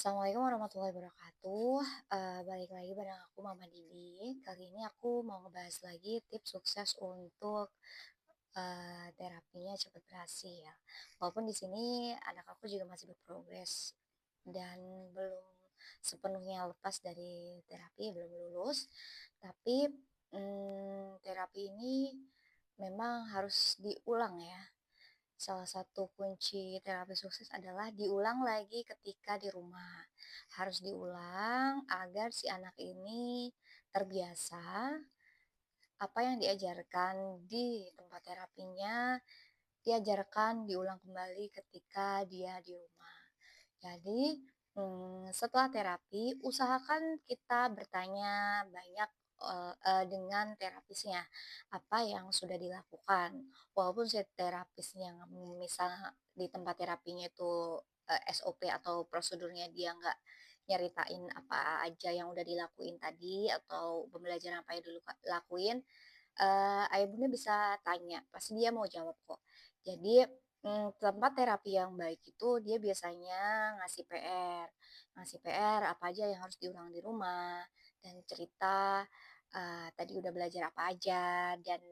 Assalamualaikum warahmatullahi wabarakatuh. Balik lagi bareng aku Mama Didi. Kali ini aku mau ngebahas lagi tips sukses untuk terapinya cepat berhasil ya. Walaupun di sini anak aku juga masih berprogres dan belum sepenuhnya lepas dari terapi, belum lulus. Tapi terapi ini memang harus diulang ya. Salah satu kunci terapi sukses adalah diulang lagi ketika di rumah. Harus diulang agar si anak ini terbiasa apa yang diajarkan di tempat terapinya, diajarkan diulang kembali ketika dia di rumah. Jadi, setelah terapi usahakan kita bertanya banyak, dengan terapisnya, apa yang sudah dilakukan. Walaupun si terapisnya misal di tempat terapinya itu, SOP atau prosedurnya dia nggak nyeritain apa aja yang udah dilakuin tadi atau pembelajaran apa yang dulu lakuin, ayah bunda bisa tanya, pasti dia mau jawab kok. Jadi, tempat terapi yang baik itu dia biasanya ngasih PR apa aja yang harus diulang di rumah, dan cerita, tadi udah belajar apa aja, dan,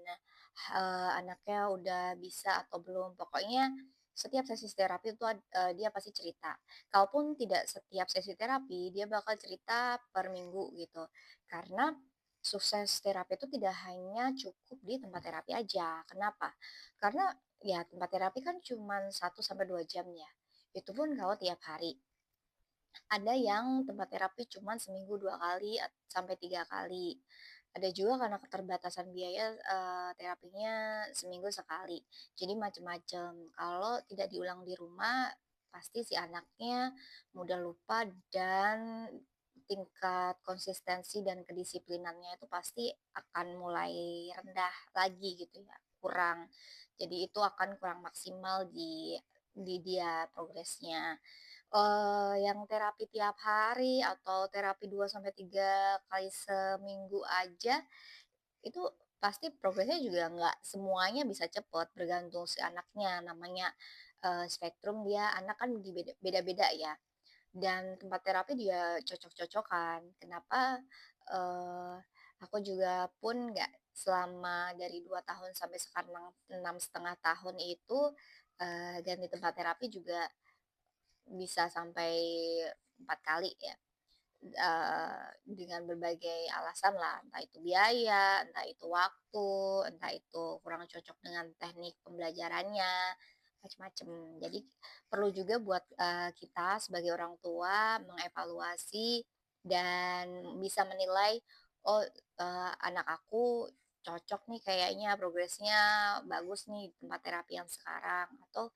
anaknya udah bisa atau belum. Pokoknya setiap sesi terapi itu dia pasti cerita. Kalaupun tidak setiap sesi terapi, dia bakal cerita per minggu gitu. Karena sukses terapi itu tidak hanya cukup di tempat terapi aja. Kenapa? Karena ya tempat terapi kan cuma 1 sampai 2 jam ya. Itu pun kalau tiap hari. Ada yang tempat terapi cuma seminggu 2 kali sampai 3 kali. Ada juga karena keterbatasan biaya terapinya seminggu sekali. Jadi macam-macam. Kalau tidak diulang di rumah, pasti si anaknya mudah lupa dan tingkat konsistensi dan kedisiplinannya itu pasti akan mulai rendah lagi gitu ya, kurang. Jadi itu akan kurang maksimal di dia progresnya. Yang terapi tiap hari atau terapi 2 sampai 3 kali seminggu aja, itu pasti progresnya juga nggak semuanya bisa cepet, bergantung si anaknya. Namanya, spektrum dia anak kan beda-beda ya. Dan tempat terapi dia cocok-cocokan. Kenapa, eee, aku juga pun nggak selama dari 2 tahun sampai sekarang 6,5 tahun itu, ganti tempat terapi juga bisa sampai 4 kali ya, dengan berbagai alasan lah, entah itu biaya, entah itu waktu, entah itu kurang cocok dengan teknik pembelajarannya, macam-macam. Jadi perlu juga buat, kita sebagai orang tua mengevaluasi dan bisa menilai, "Oh, anak aku cocok nih kayaknya progresnya bagus nih di tempat terapi yang sekarang," atau,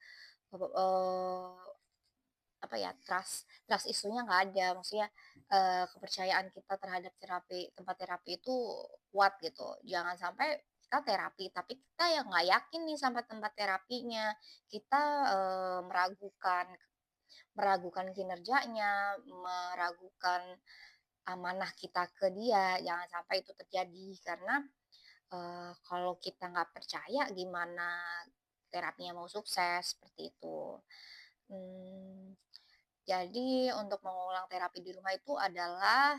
apa ya, trust isunya nggak ada, maksudnya, kepercayaan kita terhadap tempat terapi itu kuat gitu. Jangan sampai kita terapi, tapi kita yang nggak yakin nih sama tempat terapinya. Kita, meragukan meragukan kinerjanya, meragukan amanah kita ke dia, jangan sampai itu terjadi. Karena, kalau kita nggak percaya gimana terapinya mau sukses, seperti itu. Mmm. Jadi untuk mengulang terapi di rumah itu adalah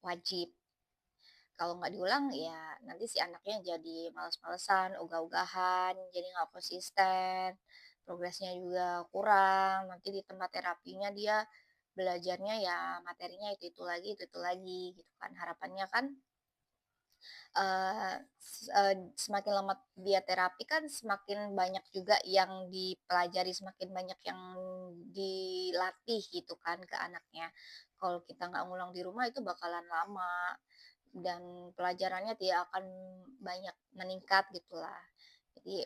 wajib. Kalau nggak diulang ya nanti si anaknya jadi males-malesan, ogah-ogahan, jadi nggak konsisten, progresnya juga kurang. Nanti di tempat terapinya dia belajarnya ya materinya itu-itu lagi gitu kan. Harapannya kan semakin lama dia terapi kan semakin banyak juga yang dipelajari, semakin banyak yang dilatih gitu kan ke anaknya. Kalau kita nggak ngulang di rumah itu bakalan lama dan pelajarannya tidak akan banyak meningkat gitulah. Jadi,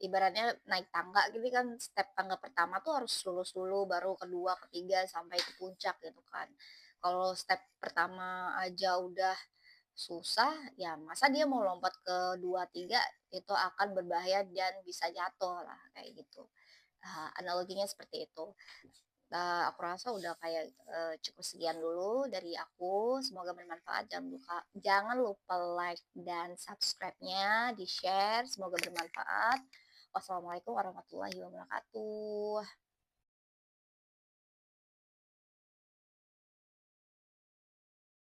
ibaratnya naik tangga gitu kan, step tangga pertama tuh harus lulus dulu, baru kedua, ketiga, sampai ke puncak gitu kan. Kalau step pertama aja udah susah, ya masa dia mau lompat ke 2 3 itu akan berbahaya dan bisa jatuh lah, kayak gitu. Analoginya seperti itu. Aku rasa udah kayak, cukup sekian dulu dari aku, semoga bermanfaat, jangan lupa like dan subscribe-nya, di-share, semoga bermanfaat. Wassalamualaikum warahmatullahi wabarakatuh.